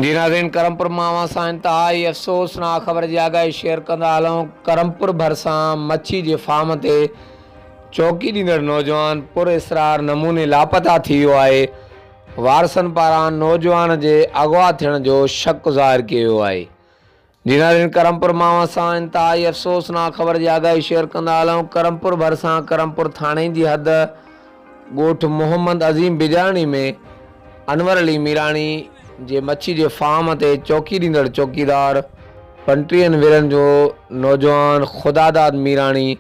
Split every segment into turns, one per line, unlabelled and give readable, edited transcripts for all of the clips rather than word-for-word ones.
जी नाज़रीन, करमपुर मावा सां इंतहाई अफ़सोसनाक ख़बर जी आगाही शेयर कंदा हलूं। करमपुर भरिसां मच्छी जे फार्म ते चौकी ॾींदड़ नौजवान पुरइसरार नमूने लापता थी वियो आहे। वारसनि पारां नौजवान जे अगवा थियण जो शक ज़ाहिर कयो वियो आहे। जी नाज़रीन, करमपुर मावा सां इंतहाई अफ़सोसनाक ख़बर जी आगाही शेयर कंदा हलूं। करमपुर भरिसां करमपुर थाणे जी हद ॻोठ मोहम्मद अज़ीम बिजाणी में अनवर अली मीराणी जे मच्छी जे फार्म ते चौकी ॾींदड़ चौकीदार 35 वेरनि जो नौजवान ख़ुदादाद मीराणी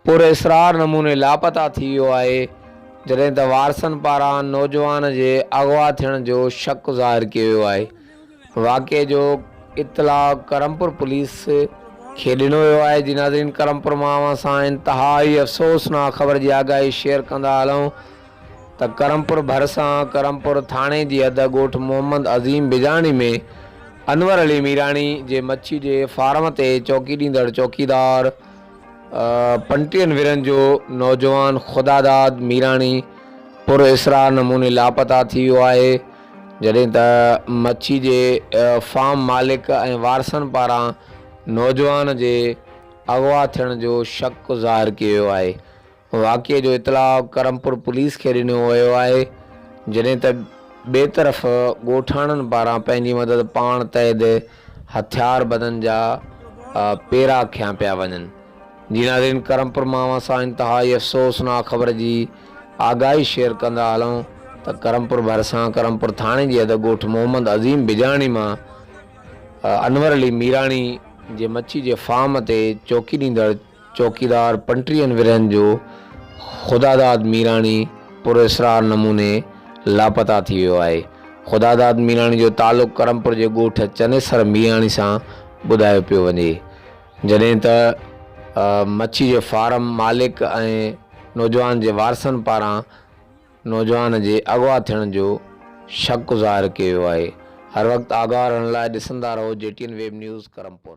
पुरइसरार नमूने लापता थी वियो आहे, जॾहिं त वारसनि पारां नौजवान जे अगवा थियण जो शक ज़ाहिर कयो वियो आहे। वाक़े जो इतलाउ करमपुर पुलिस खे ॾिनो वियो आहे। जी नाज़रीन, करमपुर मावा सां इंतहाई अफ़सोसनाक ख़बर जी आगाही शेयर कंदा हलूं त करमपुर भरिसां करमपुर थाणे जी हद ॻोठ मोहम्मद अज़ीम बिजाणी में अनवर अली मीराणी जे मच्छी जे फार्म ते चौकी ॾींदड़ चौकीदार 35 वेरनि जो नौजवान ख़ुदादाद मीराणी पुरइसरार नमूने लापता थी वियो आहे, जॾहिं त मच्छी जे फार्म मालिक ऐं वारसनि पारां नौजवान जे अगवा थियण जो शक ज़ाहिर कयो वियो आहे। वाक़े जो इतलाउ करमपुर पुलिस खे ॾिनो वियो आहे, जॾहिं त ॿिए तरफ़ ॻोठाणनि पारां पंहिंजी मदद पाण तहत हथियार बदन जा पेरा खिया पिया वञनि। जी नाज़रीन, करमपुर मावा सां इंतहाई अफ़सोसनाक ख़बर जी आगाही शेयर कंदा हलूं त करमपुर भरिसां करमपुर थाणे जी हद ॻोठ मोहम्मद अज़ीम बिजाणी मां अनवर अली मीराणी जे मच्छी जे फार्म ते चौकी ॾींदड़ चौकीदार 35 वेरनि जो ख़ुदादाद मीराणी पुरइसरार नमूने लापता थी वियो आहे। ख़ुदादाद मीराणी जो तालुक़ करमपुर जे ॻोठ चनेसर मीराणी सां ॿुधायो पियो वञे, जॾहिं त मच्छी जे फार्म मालिक ऐं नौजवान जे वारसनि पारां नौजवान जे अगवा थियण जो शक ज़ाहिर कयो वियो आहे। हर वक़्तु आगाह रहण लाइ ॾिसंदा रहो JTN वेब न्यूज़ करमपुर।